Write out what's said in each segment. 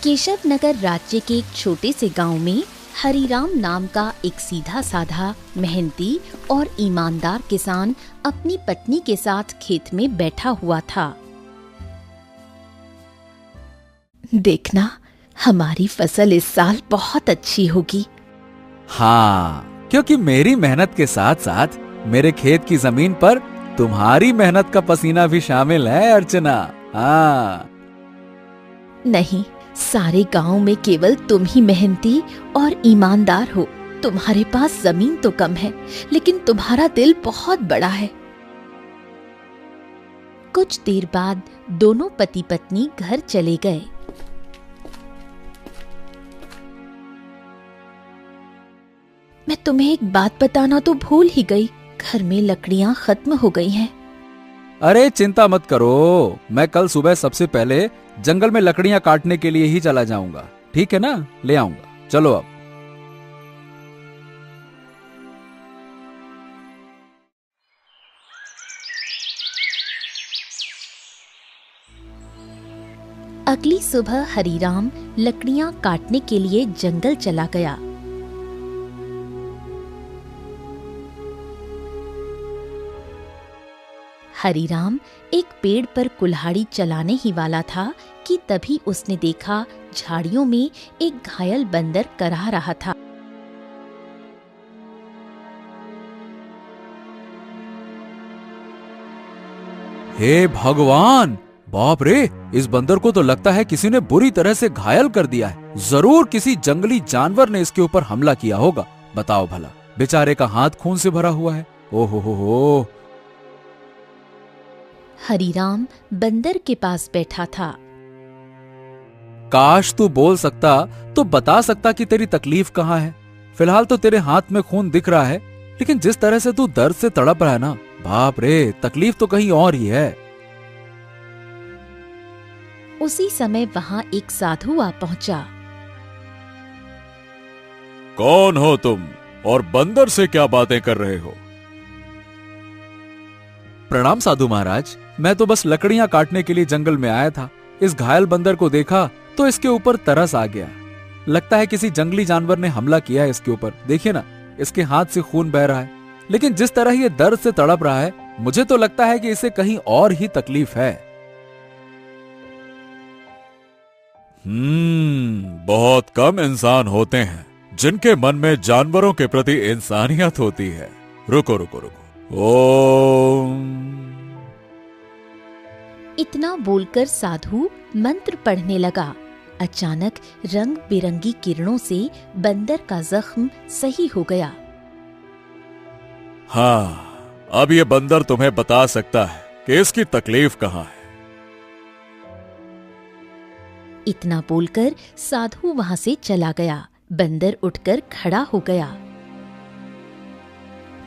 केशव नगर राज्य के एक छोटे से गांव में हरिराम नाम का एक सीधा साधा, मेहनती और ईमानदार किसान अपनी पत्नी के साथ खेत में बैठा हुआ था। देखना, हमारी फसल इस साल बहुत अच्छी होगी। हाँ, क्योंकि मेरी मेहनत के साथ साथ मेरे खेत की जमीन पर तुम्हारी मेहनत का पसीना भी शामिल है अर्चना। हाँ। नहीं, सारे गांव में केवल तुम ही मेहनती और ईमानदार हो। तुम्हारे पास जमीन तो कम है, लेकिन तुम्हारा दिल बहुत बड़ा है। कुछ देर बाद दोनों पति पत्नी घर चले गए। मैं तुम्हें एक बात बताना तो भूल ही गई, घर में लकड़ियां खत्म हो गई हैं। अरे चिंता मत करो, मैं कल सुबह सबसे पहले जंगल में लकड़ियां काटने के लिए ही चला जाऊंगा। ठीक है ना, ले आऊंगा। चलो अब। अगली सुबह हरिराम लकड़ियां काटने के लिए जंगल चला गया। हरिराम एक पेड़ पर कुल्हाड़ी चलाने ही वाला था कि तभी उसने देखा झाड़ियों में एक घायल बंदर करहा रहा था। हे भगवान, बाप रे, इस बंदर को तो लगता है किसी ने बुरी तरह से घायल कर दिया है। जरूर किसी जंगली जानवर ने इसके ऊपर हमला किया होगा। बताओ भला, बेचारे का हाथ खून से भरा हुआ है। ओहो हो। हरिराम बंदर के पास बैठा था। काश तू बोल सकता तो बता सकता कि तेरी तकलीफ कहाँ है। फिलहाल तो तेरे हाथ में खून दिख रहा है, लेकिन जिस तरह से तू दर्द से तड़प रहा है ना, बाप रे, तकलीफ तो कहीं और ही है। उसी समय वहां एक साधु आ पहुंचा। कौन हो तुम और बंदर से क्या बातें कर रहे हो? प्रणाम साधु महाराज, मैं तो बस लकड़ियां काटने के लिए जंगल में आया था। इस घायल बंदर को देखा तो इसके ऊपर तरस आ गया। लगता है किसी जंगली जानवर ने हमला किया है इसके ऊपर। देखिए ना, इसके हाथ से खून बह रहा है, लेकिन जिस तरह ये दर्द से तड़प रहा है, मुझे तो लगता है कि इसे कहीं और ही तकलीफ है। बहुत कम इंसान होते हैं जिनके मन में जानवरों के प्रति इंसानियत होती है। रुको रुको रुको। ओम। इतना बोलकर साधु मंत्र पढ़ने लगा। अचानक रंग बिरंगी किरणों से बंदर का जख्म सही हो गया। हाँ, अब ये बंदर तुम्हें बता सकता है कि इसकी तकलीफ कहाँ है। इतना बोलकर साधु वहां से चला गया। बंदर उठकर खड़ा हो गया।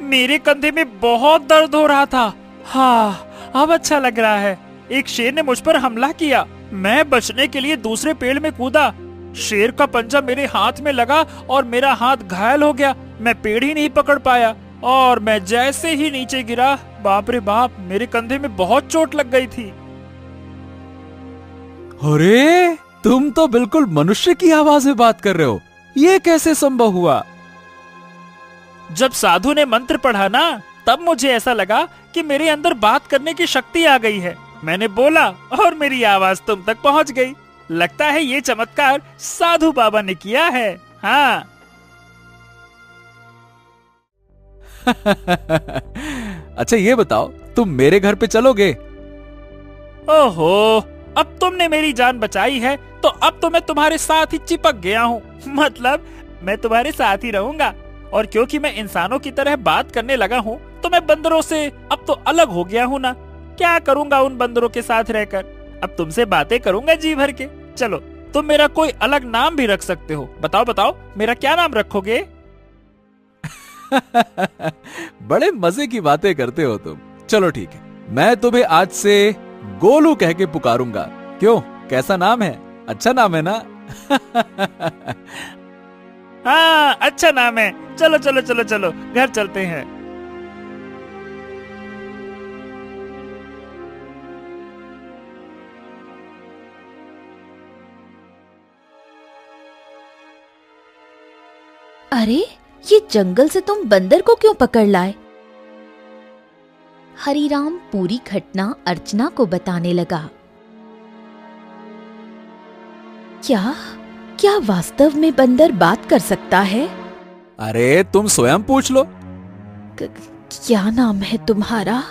मेरे कंधे में बहुत दर्द हो रहा था। हाँ, अब अच्छा लग रहा है। एक शेर ने मुझ पर हमला किया। मैं बचने के लिए दूसरे पेड़ में कूदा। शेर का पंजा मेरे हाथ में लगा और मेरा हाथ घायल हो गया। मैं पेड़ ही नहीं पकड़ पाया और मैं जैसे ही नीचे गिरा, बाप रे बाप, मेरे कंधे में बहुत चोट लग गई थी। अरे, तुम तो बिल्कुल मनुष्य की आवाज में बात कर रहे हो। ये कैसे संभव हुआ? जब साधु ने मंत्र पढ़ा ना, तब मुझे ऐसा लगा कि मेरे अंदर बात करने की शक्ति आ गई है। मैंने बोला और मेरी आवाज तुम तक पहुंच गई। लगता है ये चमत्कार साधु बाबा ने किया है। हाँ। अच्छा ये बताओ, तुम मेरे घर पे चलोगे? ओहो, अब तुमने मेरी जान बचाई है तो अब तो मैं तुम्हारे साथ ही चिपक गया हूँ। मतलब मैं तुम्हारे साथ ही रहूंगा। और क्योंकि मैं इंसानों की तरह बात करने लगा हूँ, तो मैं बंदरों से अब तो अलग हो गया हूँ ना। क्या करूंगा उन बंदरों के साथ रहकर? अब तुमसे बातें करूंगा जी भर के। चलो, तुम मेरा कोई अलग नाम भी रख सकते हो। बताओ बताओ, मेरा क्या नाम रखोगे? बड़े मजे की बातें करते हो तुम। चलो ठीक है, मैं तुम्हें आज से गोलू कह के पुकारूंगा। क्यों, कैसा नाम है? अच्छा नाम है ना? हाँ, अच्छा नाम है। चलो चलो चलो चलो, घर चलते हैं। अरे, ये जंगल से तुम बंदर को क्यों पकड़ लाए? हरिराम पूरी घटना अर्चना को बताने लगा। क्या क्या वास्तव में बंदर बात कर सकता है? अरे तुम स्वयं पूछ लो। क्या नाम है तुम्हारा?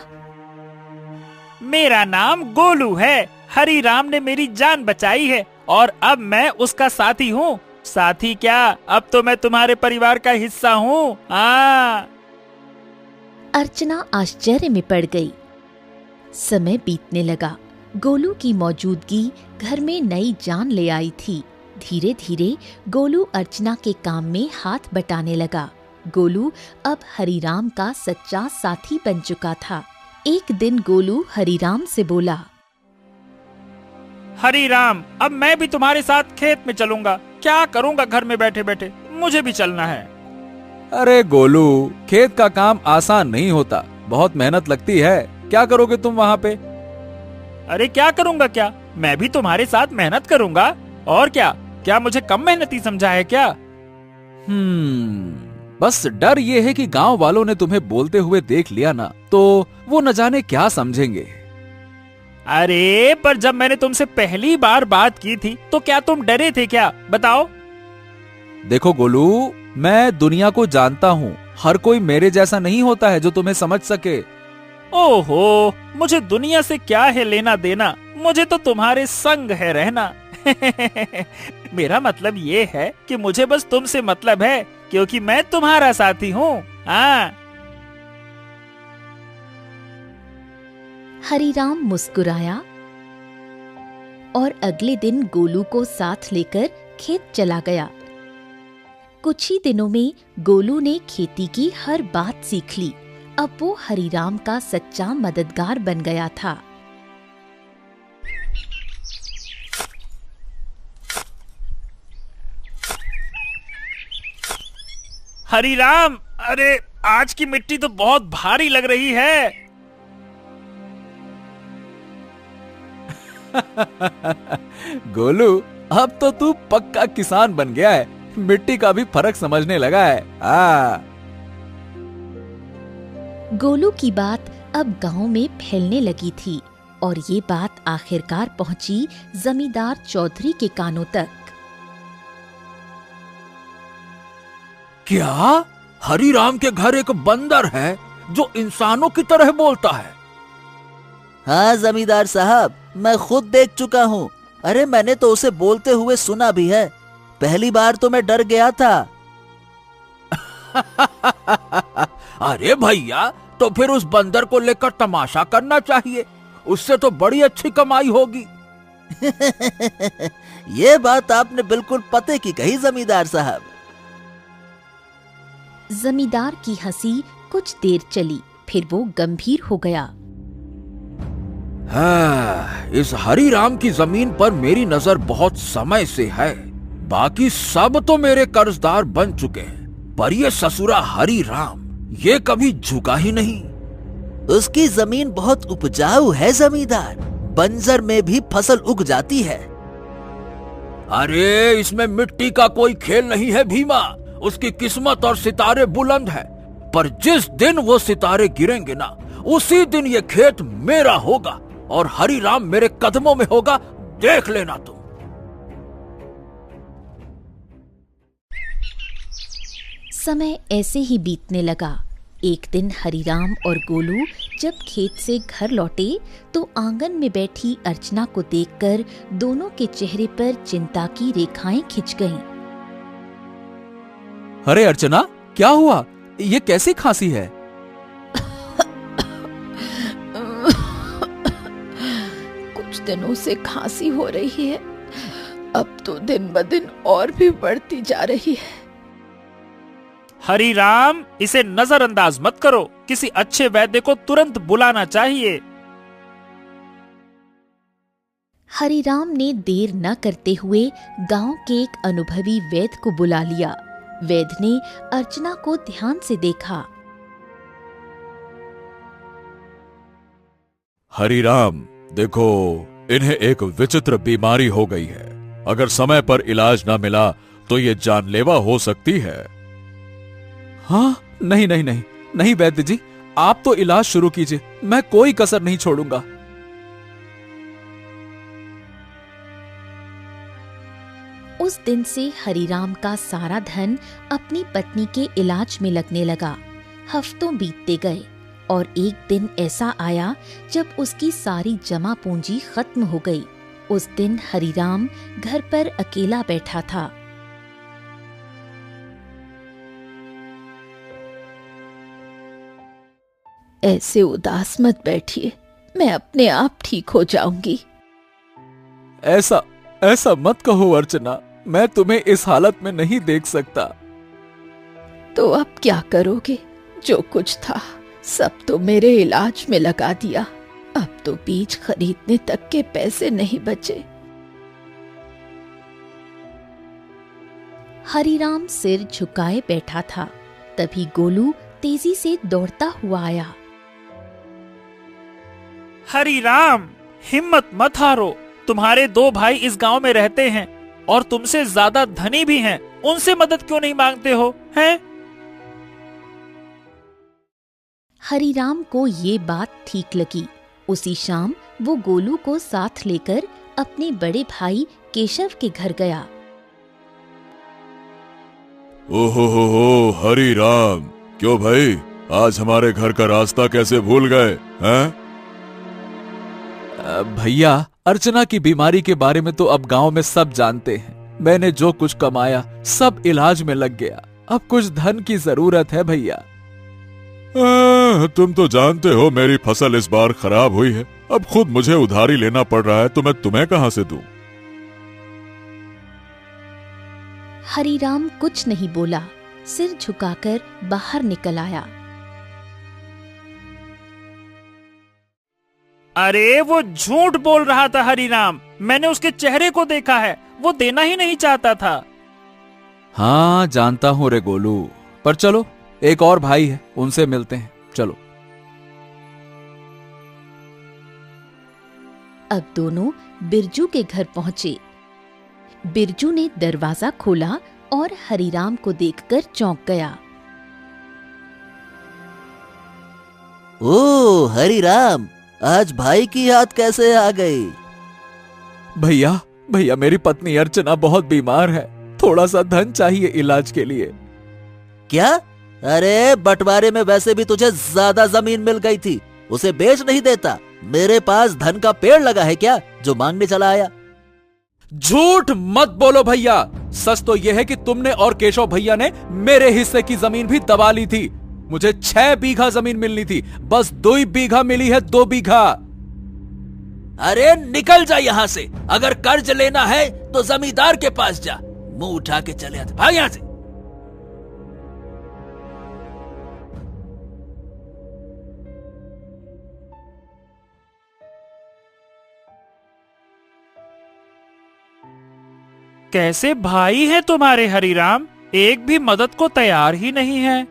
मेरा नाम गोलू है। हरिराम ने मेरी जान बचाई है और अब मैं उसका साथी हूँ। साथी क्या, अब तो मैं तुम्हारे परिवार का हिस्सा हूँ। अर्चना आश्चर्य में पड़ गई। समय बीतने लगा। गोलू की मौजूदगी घर में नई जान ले आई थी। धीरे धीरे गोलू अर्चना के काम में हाथ बटाने लगा। गोलू अब हरिराम का सच्चा साथी बन चुका था। एक दिन गोलू हरिराम से बोला, हरिराम, अब मैं भी तुम्हारे साथ खेत में चलूंगा। क्या करूंगा घर में बैठे बैठे, मुझे भी चलना है। अरे गोलू, खेत का काम आसान नहीं होता, बहुत मेहनत लगती है। क्या करोगे तुम वहाँ पे? अरे क्या करूंगा क्या, मैं भी तुम्हारे साथ मेहनत करूंगा। और क्या मुझे कम मेहनती समझा है क्या? बस डर ये है कि गांव वालों ने तुम्हें बोलते हुए देख लिया ना, तो वो न जाने क्या समझेंगे। अरे पर जब मैंने तुमसे पहली बार बात की थी तो क्या तुम डरे थे क्या, बताओ? देखो गोलू, मैं दुनिया को जानता हूँ। हर कोई मेरे जैसा नहीं होता है जो तुम्हें समझ सके। ओहो, मुझे दुनिया से क्या है लेना देना, मुझे तो तुम्हारे संग है रहना। मेरा मतलब ये है कि मुझे बस तुमसे मतलब है, क्योंकि मैं तुम्हारा साथी हूँ। हरिराम मुस्कुराया और अगले दिन गोलू को साथ लेकर खेत चला गया। कुछ ही दिनों में गोलू ने खेती की हर बात सीख ली। अब वो हरिराम का सच्चा मददगार बन गया था। हरिराम, अरे आज की मिट्टी तो बहुत भारी लग रही है। गोलू, अब तो तू पक्का किसान बन गया है। मिट्टी का भी फर्क समझने लगा है। गोलू की बात अब गांव में फैलने लगी थी और ये बात आखिरकार पहुंची जमींदार चौधरी के कानों तक। क्या हरिराम के घर एक बंदर है जो इंसानों की तरह बोलता है? हाँ जमींदार साहब, मैं खुद देख चुका हूँ। अरे मैंने तो उसे बोलते हुए सुना भी है। पहली बार तो मैं डर गया था। अरे भैया, तो फिर उस बंदर को लेकर तमाशा करना चाहिए, उससे तो बड़ी अच्छी कमाई होगी। ये बात आपने बिल्कुल पते की कही जमींदार साहब। जमींदार की हंसी कुछ देर चली, फिर वो गंभीर हो गया। इस हरिराम की जमीन पर मेरी नजर बहुत समय से है। बाकी सब तो मेरे कर्जदार बन चुके हैं, पर ये ससुरा हरिराम ये कभी झुका ही नहीं। उसकी जमीन बहुत उपजाऊ है जमींदार, बंजर में भी फसल उग जाती है। अरे इसमें मिट्टी का कोई खेल नहीं है भीमा। उसकी किस्मत और सितारे बुलंद है, पर जिस दिन वो सितारे गिरेंगे ना, उसी दिन ये खेत मेरा होगा और हरिराम मेरे कदमों में होगा, देख लेना तुम। समय ऐसे ही बीतने लगा। एक दिन हरिराम और गोलू जब खेत से घर लौटे तो आंगन में बैठी अर्चना को देखकर दोनों के चेहरे पर चिंता की रेखाएं खिंच गईं। अरे अर्चना, क्या हुआ? ये कैसी खांसी है? कुछ दिनों से खांसी हो रही है, अब तो दिन ब दिन और भी बढ़ती जा रही है। हरिराम, इसे नजरअंदाज मत करो, किसी अच्छे वैद्य को तुरंत बुलाना चाहिए। हरिराम ने देर न करते हुए गांव के एक अनुभवी वैद्य को बुला लिया। वैद्य ने अर्चना को ध्यान से देखा। हरिराम, देखो, इन्हें एक विचित्र बीमारी हो गई है। अगर समय पर इलाज न मिला तो ये जानलेवा हो सकती है। हाँ, नहीं नहीं नहीं नहीं वैद्य जी, आप तो इलाज शुरू कीजिए, मैं कोई कसर नहीं छोड़ूंगा। उस दिन से हरिराम का सारा धन अपनी पत्नी के इलाज में लगने लगा। हफ्तों बीतते गए और एक दिन ऐसा आया जब उसकी सारी जमा पूंजी खत्म हो गई। उस दिन हरिराम घर पर अकेला बैठा था। ऐसे उदास मत बैठिए, मैं अपने आप ठीक हो जाऊंगी। ऐसा ऐसा मत कहो अर्चना, मैं तुम्हें इस हालत में नहीं देख सकता। तो अब क्या करोगे? जो कुछ था सब तो मेरे इलाज में लगा दिया। अब तो बीज खरीदने तक के पैसे नहीं बचे। हरिराम सिर झुकाए बैठा था। तभी गोलू तेजी से दौड़ता हुआ आया। हरिराम, हिम्मत मत हारो। तुम्हारे 2 भाई इस गांव में रहते हैं और तुमसे ज्यादा धनी भी हैं। उनसे मदद क्यों नहीं मांगते हो, हैं? हरिराम को ये बात ठीक लगी। उसी शाम वो गोलू को साथ लेकर अपने बड़े भाई केशव के घर गया। ओहो हरी राम, क्यों भाई, आज हमारे घर का रास्ता कैसे भूल गए हैं? भैया, अर्चना की बीमारी के बारे में तो अब गांव में सब जानते हैं। मैंने जो कुछ कमाया सब इलाज में लग गया। अब कुछ धन की जरूरत है भैया। तुम तो जानते हो मेरी फसल इस बार खराब हुई है। अब खुद मुझे उधारी लेना पड़ रहा है, तो मैं तुम्हें कहां से दूं? हरिराम कुछ नहीं बोला, सिर झुकाकर बाहर निकल आया। अरे वो झूठ बोल रहा था हरिराम, मैंने उसके चेहरे को देखा है, वो देना ही नहीं चाहता था। हाँ जानता हूँ रे गोलू, पर चलो एक और भाई है, उनसे मिलते हैं, चलो। अब दोनों बिरजू के घर पहुंचे। बिरजू ने दरवाजा खोला और हरिराम को देखकर चौंक गया। ओ हरिराम, आज भाई की याद कैसे आ गई? भैया भैया, मेरी पत्नी अर्चना बहुत बीमार है, थोड़ा सा धन चाहिए इलाज के लिए। क्या? अरे बंटवारे में वैसे भी तुझे ज्यादा जमीन मिल गई थी, उसे बेच नहीं देता? मेरे पास धन का पेड़ लगा है क्या जो मांगने चला आया? झूठ मत बोलो भैया, सच तो यह है कि तुमने और केशव भैया ने मेरे हिस्से की जमीन भी दबा ली थी। मुझे 6 बीघा जमीन मिलनी थी, बस 2 बीघा मिली है, 2 बीघा। अरे निकल जा यहाँ से, अगर कर्ज लेना है तो जमींदार के पास जा। मुंह उठा के चले आते, भाग यहाँ से। कैसे भाई है तुम्हारे हरिराम, एक भी मदद को तैयार ही नहीं है।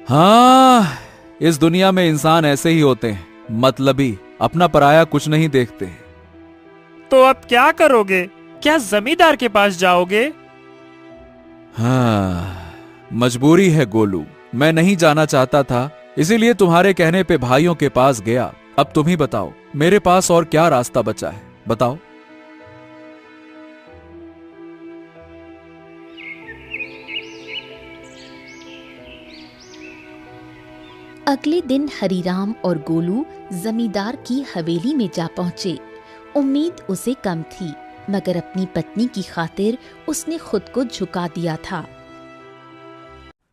हाँ, इस दुनिया में इंसान ऐसे ही होते हैं, मतलबी, अपना पराया कुछ नहीं देखते। तो अब क्या करोगे? क्या जमींदार के पास जाओगे? हाँ, मजबूरी है गोलू, मैं नहीं जाना चाहता था, इसीलिए तुम्हारे कहने पे भाइयों के पास गया। अब तुम ही बताओ, मेरे पास और क्या रास्ता बचा है, बताओ। अगले दिन हरिराम और गोलू जमींदार की हवेली में जा पहुंचे। उम्मीद उसे कम थी, मगर अपनी पत्नी की खातिर उसने खुद को झुका दिया था।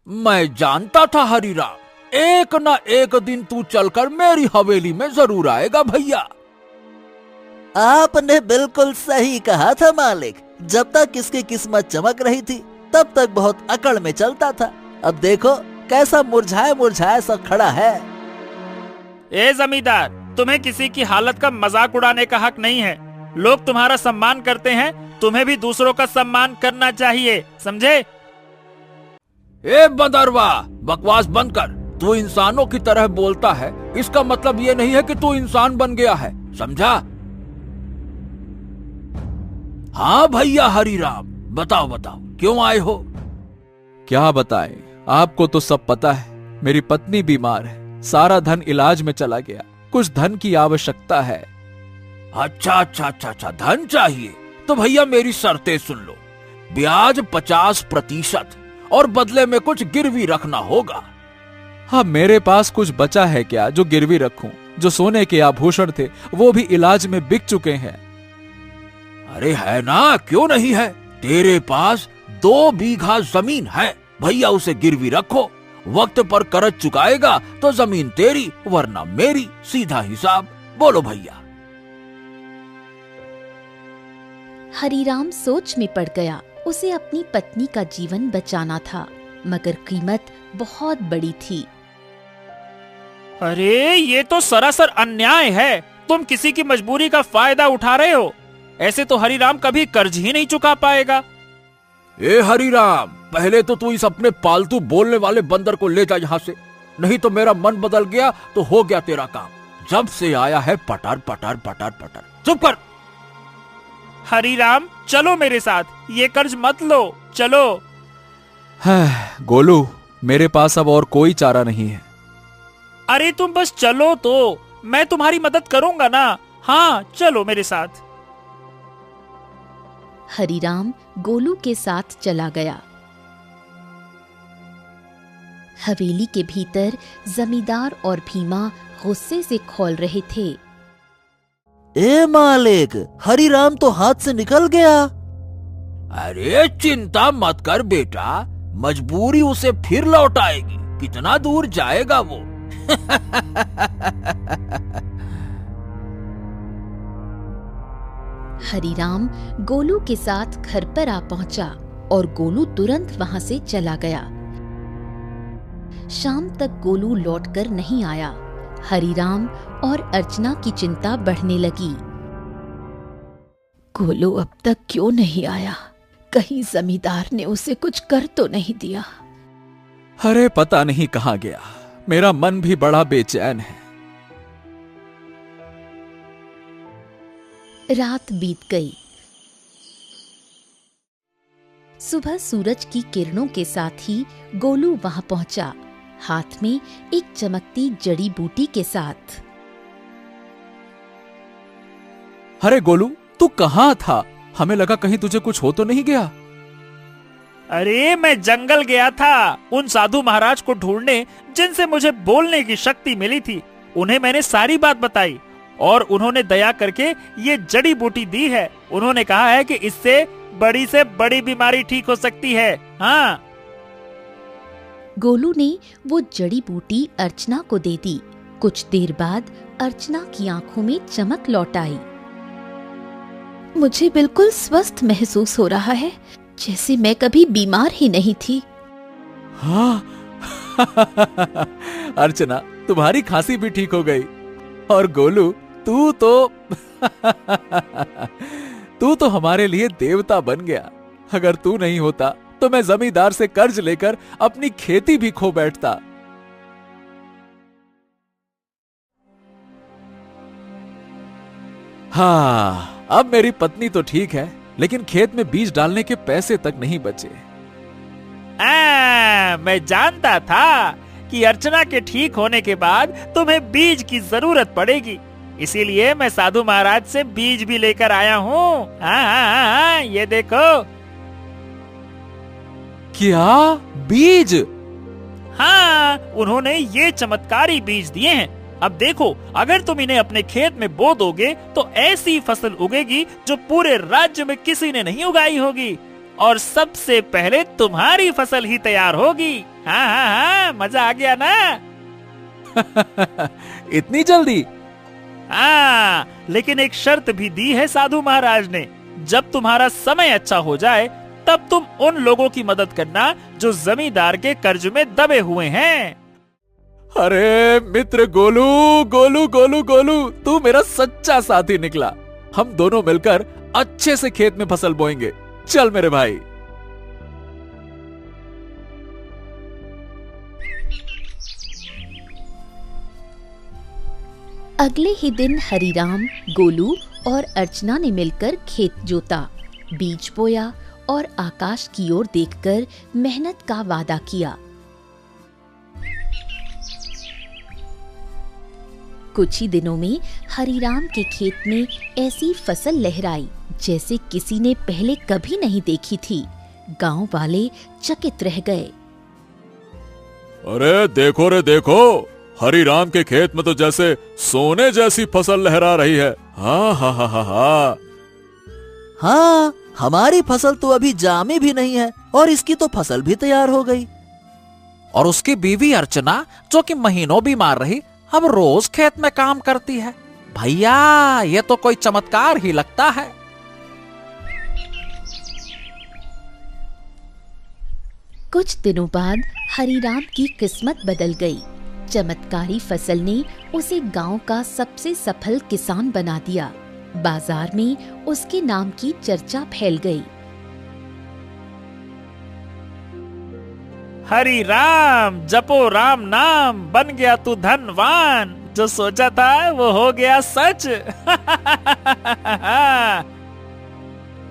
मैं जानता था हरिराम, एक न एक दिन तू चलकर मेरी हवेली में जरूर आएगा भैया। आपने बिल्कुल सही कहा था मालिक, जब तक इसकी किस्मत चमक रही थी तब तक बहुत अकड़ में चलता था। अब देखो कैसा मुरझाया मुरझाया सा खड़ा है। ए जमींदार, तुम्हें किसी की हालत का मजाक उड़ाने का हक नहीं है। लोग तुम्हारा सम्मान करते हैं, तुम्हें भी दूसरों का सम्मान करना चाहिए, समझे? ए बंदरवा, बकवास बंद कर। तू इंसानों की तरह बोलता है, इसका मतलब ये नहीं है कि तू इंसान बन गया है, समझा? हाँ भैया हरिराम, बताओ बताओ क्यों आए हो? क्या बताएं, आपको तो सब पता है, मेरी पत्नी बीमार है, सारा धन इलाज में चला गया, कुछ धन की आवश्यकता है। अच्छा, धन चाहिए तो भैया मेरी शर्तें सुन लो। ब्याज 50% और बदले में कुछ गिरवी रखना होगा। हाँ, मेरे पास कुछ बचा है क्या जो गिरवी रखूं? जो सोने के आभूषण थे वो भी इलाज में बिक चुके हैं। अरे है ना, क्यों नहीं है? तेरे पास 2 बीघा जमीन है, भैया उसे गिरवी रखो। वक्त पर कर्ज चुकाएगा तो जमीन तेरी वरना मेरी, सीधा हिसाब। बोलो भैया। हरीराम सोच में पड़ गया। उसे अपनी पत्नी का जीवन बचाना था, मगर कीमत बहुत बड़ी थी। अरे ये तो सरासर अन्याय है। तुम किसी की मजबूरी का फायदा उठा रहे हो। ऐसे तो हरीराम कभी कर्ज ही नहीं चुका पाएगा। ए हरीराम, पहले तो तू इस अपने पालतू बोलने वाले बंदर को ले जा यहाँ से, नहीं तो मेरा मन बदल गया तो हो गया तेरा काम। जब से आया है पटर पटर पटर पटर। चुप कर। हरीराम चलो मेरे साथ, ये कर्ज मत लो, चलो। गोलू, मेरे पास अब और कोई चारा नहीं है। अरे तुम बस चलो तो, मैं तुम्हारी मदद करूंगा ना। हाँ चलो मेरे साथ। हरीराम गोलू के साथ चला गया। हवेली के भीतर जमींदार और भीमा गुस्से से खौल रहे थे। ए मालिक, हरीराम तो हाथ से निकल गया। अरे चिंता मत कर बेटा, मजबूरी उसे फिर लौट आएगी। कितना दूर जाएगा वो? हरीराम गोलू के साथ घर पर आ पहुंचा और गोलू तुरंत वहां से चला गया। शाम तक गोलू लौटकर नहीं आया। हरीराम और अर्चना की चिंता बढ़ने लगी। गोलू अब तक क्यों नहीं आया? कहीं जमींदार ने उसे कुछ कर तो नहीं दिया? अरे पता नहीं कहां गया। मेरा मन भी बड़ा बेचैन है। रात बीत गई। सुबह सूरज की किरणों के साथ ही गोलू वहां पहुंचा, हाथ में एक चमकती जड़ी बूटी के साथ। अरे गोलू, तू कहां था? हमें लगा कहीं तुझे कुछ हो तो नहीं गया। अरे मैं जंगल गया था उन साधु महाराज को ढूंढने जिनसे मुझे बोलने की शक्ति मिली थी। उन्हें मैंने सारी बात बताई और उन्होंने दया करके ये जड़ी बूटी दी है। उन्होंने कहा है कि इससे से बड़ी बीमारी ठीक हो सकती है। हाँ। गोलू ने वो जड़ी बूटी अर्चना को दे दी। कुछ देर बाद अर्चना की आंखों में चमक लौट आई। मुझे बिल्कुल स्वस्थ महसूस हो रहा है, जैसे मैं कभी बीमार ही नहीं थी। हाँ। अर्चना, तुम्हारी खांसी भी ठीक हो गई। और गोलू, तू तो हमारे लिए देवता बन गया। अगर तू नहीं होता तो मैं जमींदार से कर्ज लेकर अपनी खेती भी खो बैठता। हाँ, अब मेरी पत्नी तो ठीक है, लेकिन खेत में बीज डालने के पैसे तक नहीं बचे। मैं जानता था कि अर्चना के ठीक होने के बाद तुम्हें बीज की जरूरत पड़ेगी, इसीलिए मैं साधु महाराज से बीज भी लेकर आया हूँ। हाँ, ये देखो। क्या बीज? हाँ, उन्होंने ये चमत्कारी बीज दिए हैं। अब देखो, अगर तुम इन्हें अपने खेत में बो दोगे तो ऐसी फसल उगेगी जो पूरे राज्य में किसी ने नहीं उगाई होगी, और सबसे पहले तुम्हारी फसल ही तैयार होगी। हाँ, मजा आ गया ना? इतनी जल्दी? हाँ, लेकिन एक शर्त भी दी है साधु महाराज ने। जब तुम्हारा समय अच्छा हो जाए तब तुम उन लोगों की मदद करना जो जमींदार के कर्ज में दबे हुए हैं। अरे मित्र गोलू, गोलू गोलू गोलू, तू मेरा सच्चा साथी निकला। हम दोनों मिलकर अच्छे से खेत में फसल बोएंगे। चल मेरे भाई। अगले ही दिन हरीराम, गोलू और अर्चना ने मिलकर खेत जोता, बीज बोया और आकाश की ओर देखकर मेहनत का वादा किया। कुछ ही दिनों में हरीराम के खेत में ऐसी फसल लहराई जैसे किसी ने पहले कभी नहीं देखी थी। गांव वाले चकित रह गए। अरे देखो रे देखो, हरिराम के खेत में तो जैसे सोने जैसी फसल लहरा रही है। हाँ हाँ हाँ हाँ हाँ। हाँ, हमारी फसल तो अभी जामी भी नहीं है और इसकी तो फसल भी तैयार हो गई। और उसकी बीवी अर्चना, जो कि महीनों बीमार रही, अब रोज खेत में काम करती है। भैया, ये तो कोई चमत्कार ही लगता है। कुछ दिनों बाद हरीराम की किस्मत बदल गई। चमत्कारी फसल ने उसे गांव का सबसे सफल किसान बना दिया। बाजार में उसके नाम की चर्चा फैल गई। हरि राम, जपो राम नाम, बन गया तू धनवान। जो सोचा था वो हो गया सच।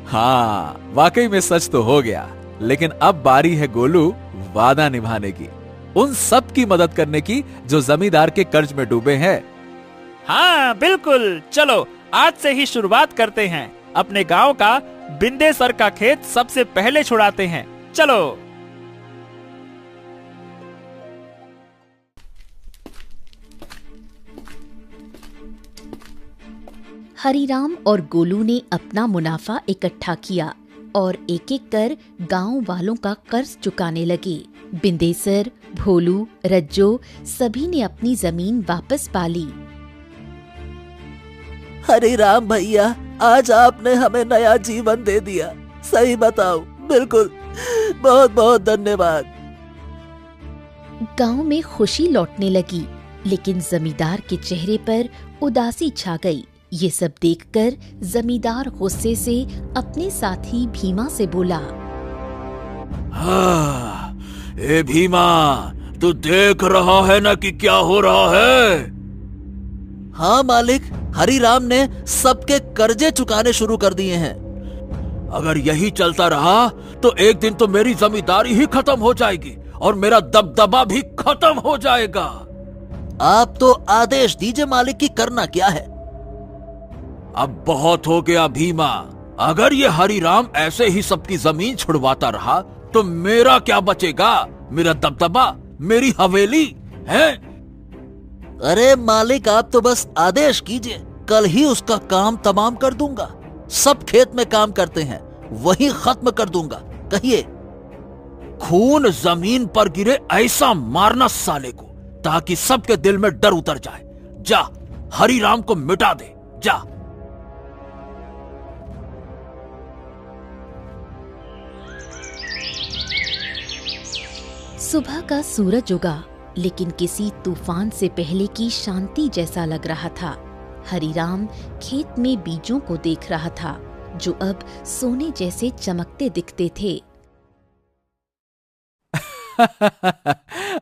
हाँ, वाकई में सच तो हो गया, लेकिन अब बारी है गोलू वादा निभाने की, उन सब की मदद करने की जो जमींदार के कर्ज में डूबे हैं। हाँ बिल्कुल, चलो आज से ही शुरुआत करते हैं। अपने गांव का बिंदेसर का खेत सबसे पहले छुड़ाते हैं। चलो। हरीराम और गोलू ने अपना मुनाफा इकट्ठा किया और एक एक कर गांव वालों का कर्ज चुकाने लगे। बिंदेसर, भोलू, रज्जो सभी ने अपनी जमीन वापस पा ली। हरिराम भैया, आज आपने हमें नया जीवन दे दिया। सही बताओ, बिल्कुल, बहुत बहुत धन्यवाद। गांव में खुशी लौटने लगी, लेकिन जमींदार के चेहरे पर उदासी छा गई। ये सब देखकर जमींदार गुस्से से अपने साथी भीमा से बोला, हाँ, ए भीमा, तू देख रहा है ना कि क्या हो रहा है? हाँ मालिक, हरिराम ने सबके कर्जे चुकाने शुरू कर दिए हैं। अगर यही चलता रहा तो एक दिन तो मेरी जमींदारी ही खत्म हो जाएगी और मेरा दबदबा भी खत्म हो जाएगा। आप तो आदेश दीजिए मालिक की करना क्या है। अब बहुत हो गया भीमा, अगर ये हरिराम ऐसे ही सबकी जमीन छुड़वाता रहा तो मेरा क्या बचेगा? मेरा दबदबा, मेरी हवेली है। अरे मालिक, आप तो बस आदेश कीजिए, कल ही उसका काम तमाम कर दूंगा। सब खेत में काम करते हैं, वही खत्म कर दूंगा। कहिए। खून जमीन पर गिरे ऐसा मारना साले को, ताकि सबके दिल में डर उतर जाए। जा, हरिराम को मिटा दे, जा। सुबह का सूरज उगा, लेकिन किसी तूफान से पहले की शांति जैसा लग रहा था। हरिराम खेत में बीजों को देख रहा था, जो अब सोने जैसे चमकते दिखते थे।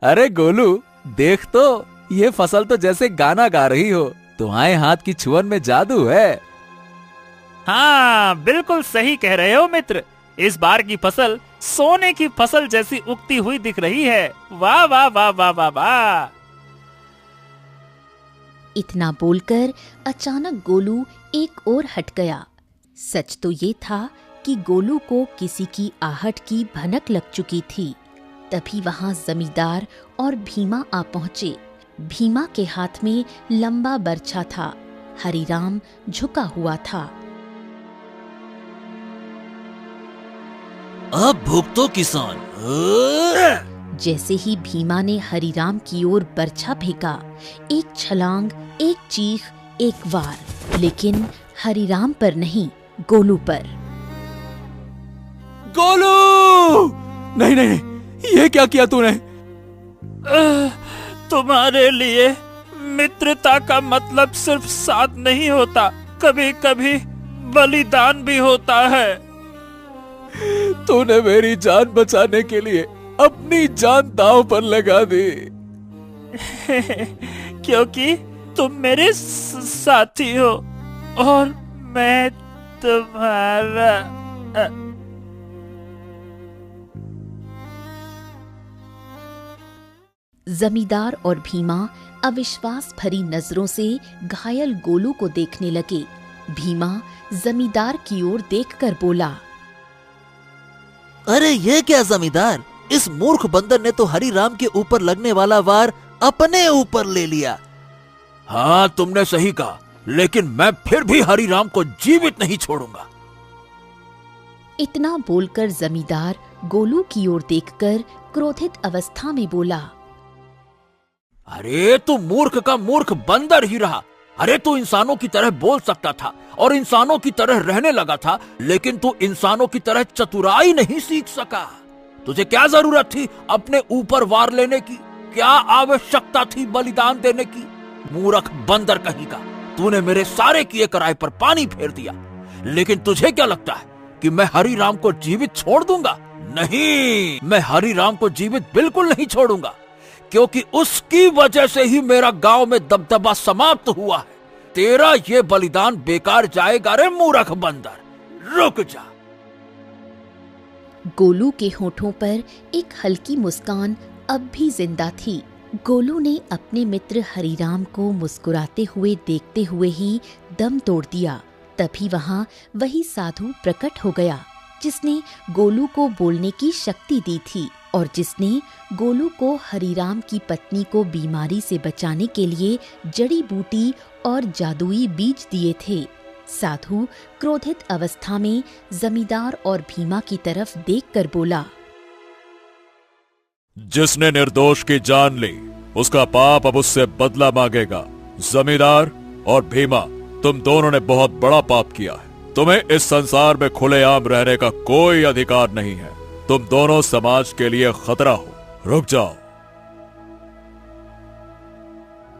अरे गोलू, देख तो, ये फसल तो जैसे गाना गा रही हो। तुम्हारे हाथ की छुअन में जादू है। हाँ बिल्कुल सही कह रहे हो मित्र। इस बार की फसल सोने की फसल जैसी उगती हुई दिख रही है। वाह वाह वाह वाह वाह वाह। इतना बोलकर अचानक गोलू एक ओर हट गया। सच तो ये था कि गोलू को किसी की आहट की भनक लग चुकी थी। तभी वहां जमींदार और भीमा आ पहुंचे। भीमा के हाथ में लंबा बर्छा था। हरिराम झुका हुआ था। अब भुगतो किसान। जैसे ही भीमा ने हरिराम की ओर बर्छा फेंका, एक छलांग, एक चीख, एक वार, लेकिन हरिराम पर नहीं, गोलू पर। गोलू! नहीं नहीं नहीं, ये क्या किया तूने? तुम्हारे लिए मित्रता का मतलब सिर्फ साथ नहीं होता, कभी कभी बलिदान भी होता है। तूने मेरी जान बचाने के लिए अपनी जान दांव पर लगा दी। क्योंकि तुम मेरे साथी हो और मैं तुम्हारा। जमींदार और भीमा अविश्वास भरी नजरों से घायल गोलू को देखने लगे। भीमा जमींदार की ओर देखकर बोला, अरे ये क्या जमींदार, इस मूर्ख बंदर ने तो हरिराम के ऊपर लगने वाला वार अपने ऊपर ले लिया। हाँ, तुमने सही कहा, लेकिन मैं फिर भी हरिराम को जीवित नहीं छोड़ूंगा। इतना बोलकर जमींदार गोलू की ओर देखकर क्रोधित अवस्था में बोला, अरे तू मूर्ख का मूर्ख बंदर ही रहा। अरे तू इंसानों की तरह बोल सकता था और इंसानों की तरह रहने लगा था, लेकिन तू इंसानों की तरह चतुराई नहीं सीख सका। तुझे क्या जरूरत थी अपने ऊपर वार लेने की? क्या आवश्यकता थी बलिदान देने की? मूर्ख बंदर कहीं का, तूने मेरे सारे किए कराए पर पानी फेर दिया। लेकिन तुझे क्या लगता है कि मैं हरिराम को जीवित छोड़ दूंगा? नहीं, मैं हरिराम को जीवित बिल्कुल नहीं छोड़ूंगा, क्योंकि उसकी वजह से ही मेरा गांव में दबदबा समाप्त हुआ है। तेरा ये बलिदान बेकार जाएगा रे मूर्ख बंदर, रुक जा। गोलू के होठों पर एक हल्की मुस्कान अब भी जिंदा थी। गोलू ने अपने मित्र हरिराम को मुस्कुराते हुए देखते हुए ही दम तोड़ दिया। तभी वहां वही साधु प्रकट हो गया जिसने गोलू को बोलने की शक्ति दी थी और जिसने गोलू को हरिराम की पत्नी को बीमारी से बचाने के लिए जड़ी बूटी और जादुई बीज दिए थे। साधु क्रोधित अवस्था में जमींदार और भीमा की तरफ देखकर बोला, जिसने निर्दोष की जान ली उसका पाप अब उससे बदला मांगेगा। जमींदार और भीमा, तुम दोनों ने बहुत बड़ा पाप किया है। तुम्हें इस संसार में खुलेआम रहने का कोई अधिकार नहीं है। तुम दोनों समाज के लिए खतरा हो, रुक जाओ।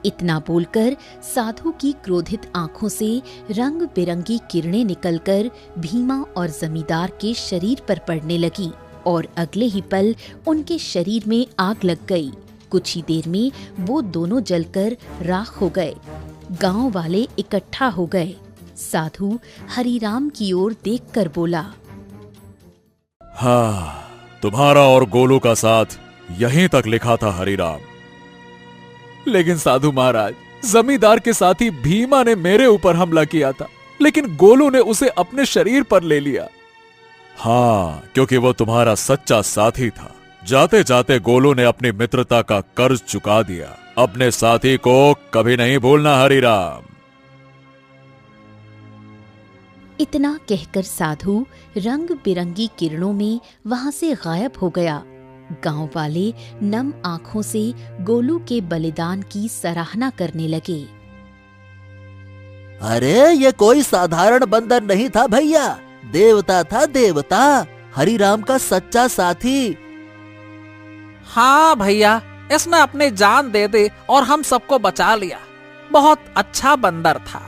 इतना बोलकर साधु की क्रोधित आंखों से रंग बिरंगी किरणें निकलकर भीमा और जमींदार के शरीर पर पड़ने लगी और अगले ही पल उनके शरीर में आग लग गई। कुछ ही देर में वो दोनों जलकर राख हो गए। गांव वाले इकट्ठा हो गए। साधु हरिराम की ओर देखकर बोला, हाँ, तुम्हारा और गोलू का साथ यहीं तक लिखा था हरिराम। लेकिन साधु महाराज, जमींदार के साथी भीमा ने मेरे ऊपर हमला किया था, लेकिन गोलू ने उसे अपने शरीर पर ले लिया। हाँ, क्योंकि वो तुम्हारा सच्चा साथी था। जाते जाते गोलू ने अपनी मित्रता का कर्ज चुका दिया। अपने साथी को कभी नहीं भूलना हरिराम। इतना कहकर साधु रंग बिरंगी किरणों में वहां से गायब हो गया। गांव वाले नम आंखों से गोलू के बलिदान की सराहना करने लगे। अरे ये कोई साधारण बंदर नहीं था भैया, देवता था, देवता, हरिराम का सच्चा साथी। हाँ भैया, इसने अपनी जान दे दी और हम सबको बचा लिया। बहुत अच्छा बंदर था।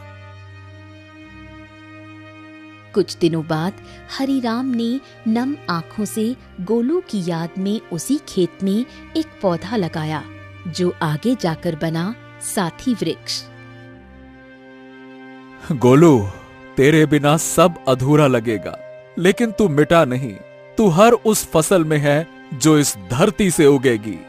कुछ दिनों बाद हरिराम ने नम आंखों से गोलू की याद में उसी खेत में एक पौधा लगाया जो आगे जाकर बना साथी वृक्ष। गोलू, तेरे बिना सब अधूरा लगेगा, लेकिन तू मिटा नहीं। तू हर उस फसल में है जो इस धरती से उगेगी।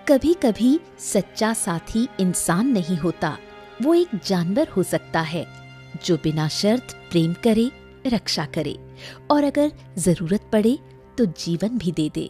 कभी कभी सच्चा साथी इंसान नहीं होता, वो एक जानवर हो सकता है जो बिना शर्त प्रेम करे, रक्षा करे और अगर जरूरत पड़े तो जीवन भी दे दे।